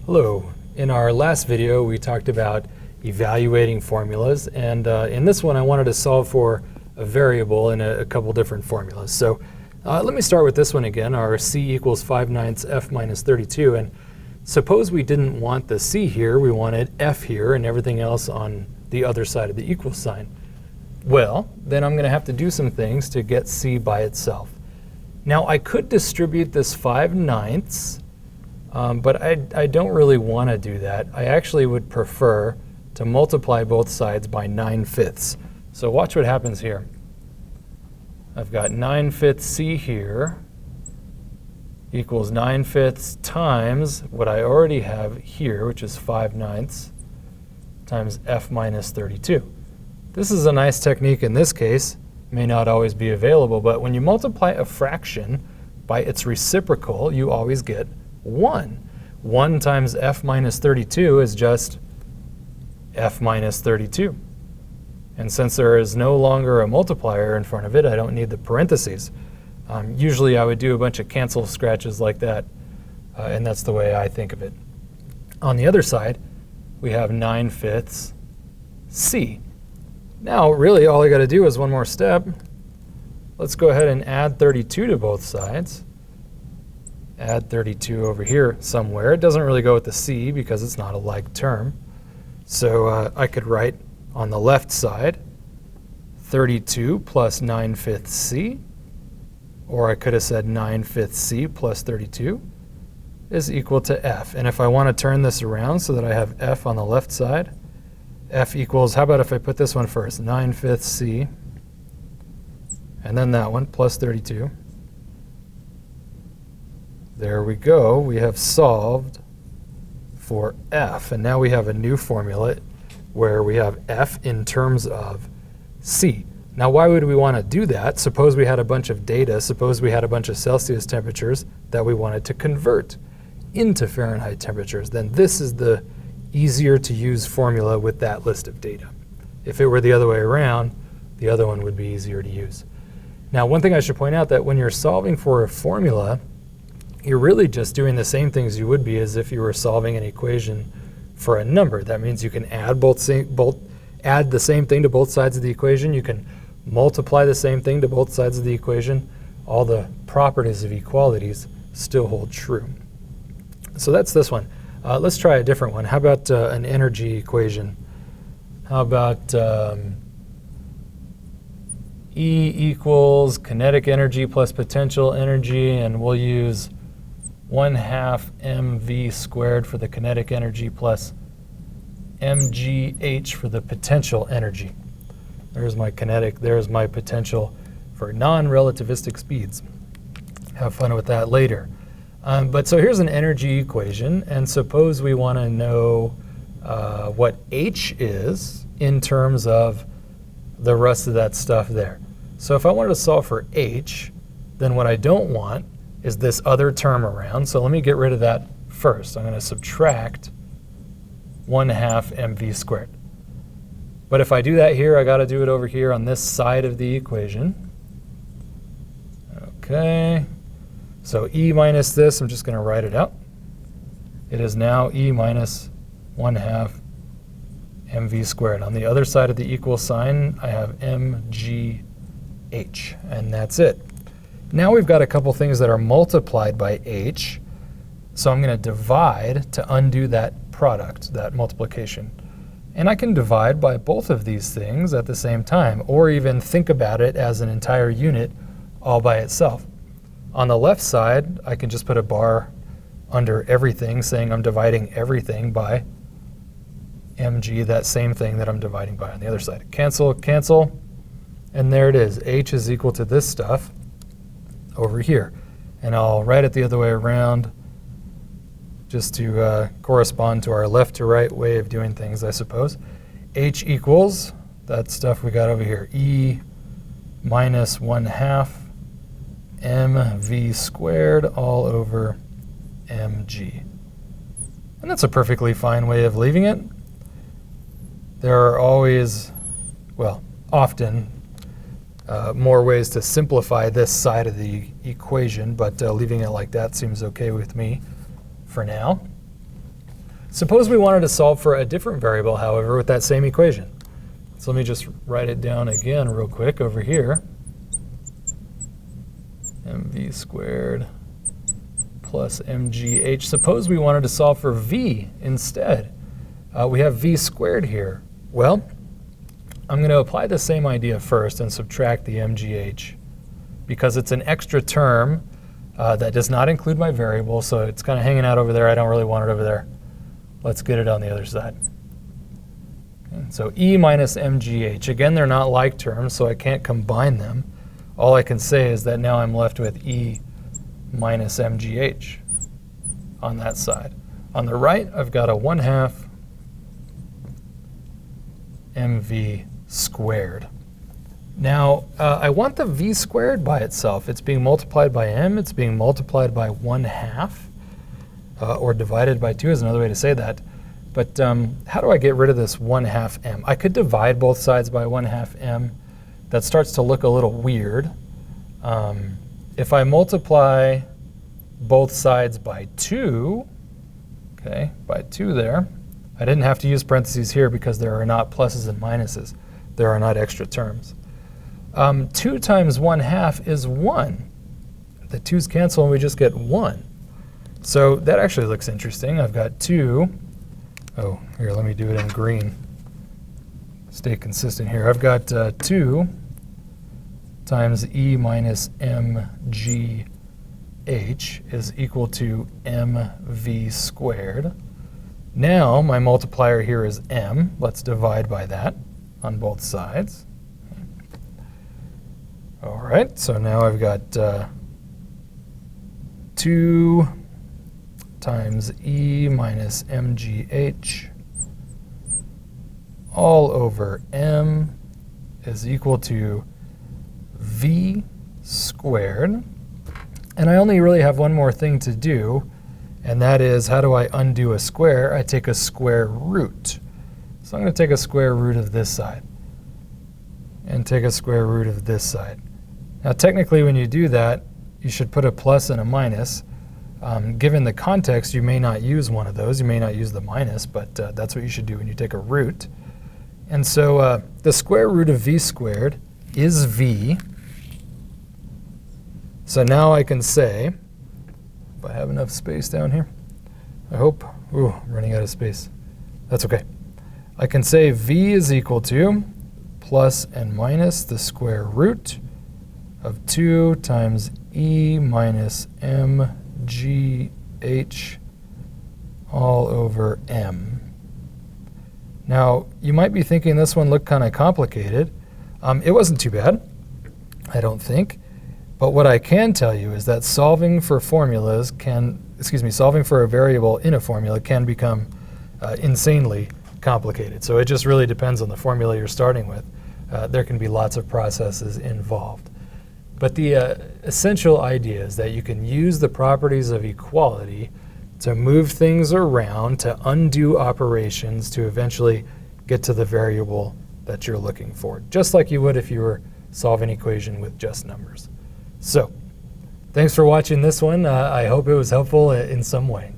Hello. In our last video, we talked about evaluating formulas, and in this one, I wanted to solve for a variable in a couple different formulas. So let me start with this one again, our c equals 5/9 f minus 32, and suppose we didn't want the c here, we wanted f here and everything else on the other side of the equal sign. Well, then I'm going to have to do some things to get c by itself. Now, I could distribute this 5/9, but I don't really want to do that. I actually would prefer to multiply both sides by 9/5. So watch what happens here. I've got 9/5 c here equals 9/5 times what I already have here, which is 5/9 times f minus 32. This is a nice technique in this case. May not always be available, but when you multiply a fraction by its reciprocal, you always get 1. 1 times f minus 32 is just f minus 32. And since there is no longer a multiplier in front of it, I don't need the parentheses. Usually I would do a bunch of cancel scratches like that, and that's the way I think of it. On the other side, we have 9/5 c. Now, really, all I got to do is one more step. Let's go ahead and add 32 to both sides. Add 32 over here somewhere. It doesn't really go with the c because it's not a like term. So I could write on the left side 32 plus 9/5 c, or I could have said 9/5 c plus 32 is equal to f. And if I want to turn this around so that I have f on the left side, f equals, how about if I put this one first, 9/5 c, and then that one, plus 32. There we go. We have solved for f. And now we have a new formula where we have f in terms of c. Now, why would we want to do that? Suppose we had a bunch of data. Suppose we had a bunch of Celsius temperatures that we wanted to convert into Fahrenheit temperatures. Then this is the easier to use formula with that list of data. If it were the other way around, the other one would be easier to use. Now, one thing I should point out that when you're solving for a formula, you're really just doing the same things you would be as if you were solving an equation for a number. That means you can add add the same thing to both sides of the equation. You can multiply the same thing to both sides of the equation. All the properties of equalities still hold true. So that's this one. Let's try a different one. How about an energy equation? How about E equals kinetic energy plus potential energy, and we'll use 1/2 mv squared for the kinetic energy plus mgh for the potential energy. There's my kinetic, there's my potential for non-relativistic speeds. Have fun with that later. But so here's an energy equation, and suppose we want to know what h is in terms of the rest of that stuff there. So if I wanted to solve for h, then what I don't want is this other term around. So let me get rid of that first. I'm going to subtract 1/2 mv squared. But if I do that here, I got to do it over here on this side of the equation. Okay. So e minus this, I'm just going to write it out. It is now e minus 1/2 mv squared. On the other side of the equal sign, I have mgh, and that's it. Now we've got a couple things that are multiplied by h, so I'm going to divide to undo that product, that multiplication. And I can divide by both of these things at the same time, or even think about it as an entire unit all by itself. On the left side, I can just put a bar under everything saying I'm dividing everything by mg, that same thing that I'm dividing by on the other side. Cancel, cancel, and there it is. H is equal to this stuff over here. And I'll write it the other way around just to correspond to our left to right way of doing things, I suppose. H equals that stuff we got over here, e minus 1/2 mv squared all over mg. And that's a perfectly fine way of leaving it. There are always, well, often more ways to simplify this side of the equation, but leaving it like that seems okay with me for now. Suppose we wanted to solve for a different variable, however, with that same equation. So let me just write it down again real quick over here. mv squared plus mgh. Suppose we wanted to solve for v instead. We have v squared here. Well, I'm going to apply the same idea first and subtract the mgh because it's an extra term that does not include my variable, so it's kind of hanging out over there. I don't really want it over there. Let's get it on the other side. Okay, so e minus mgh. Again, they're not like terms, so I can't combine them. All I can say is that now I'm left with e minus mgh on that side. On the right, I've got a 1/2 mv squared. Now, I want the v squared by itself. It's being multiplied by m. It's being multiplied by 1/2, or divided by 2 is another way to say that. But how do I get rid of this 1/2 m? I could divide both sides by 1/2 m. That starts to look a little weird. If I multiply both sides by 2, okay, by 2 there, I didn't have to use parentheses here because there are not pluses and minuses. There are not extra terms. 2 times 1/2 is 1. The 2's cancel and we just get 1. So that actually looks interesting. I've got 2. Oh, here, let me do it in green. Stay consistent here. I've got 2 times e minus mgh is equal to mv squared. Now my multiplier here is m. Let's divide by that on both sides. All right, so now I've got 2 times e minus mgh all over m is equal to v squared. And I only really have one more thing to do, and that is, how do I undo a square? I take a square root. So I'm going to take a square root of this side and take a square root of this side. Now technically when you do that, you should put a plus and a minus. Given the context, you may not use one of those. You may not use the minus, but that's what you should do when you take a root. And so the square root of v squared is v. So now I can say, if I have enough space down here, I hope, ooh, I'm running out of space. That's okay. I can say v is equal to plus and minus the square root of 2 times e minus mgh all over m. Now, you might be thinking this one looked kind of complicated. It wasn't too bad, I don't think. But what I can tell you is that solving for formulas solving for a variable in a formula can become insanely complicated. So it just really depends on the formula you're starting with. There can be lots of processes involved. But the essential idea is that you can use the properties of equality to move things around, to undo operations, to eventually get to the variable that you're looking for, just like you would if you were solving an equation with just numbers. So, thanks for watching this one. I hope it was helpful in some way.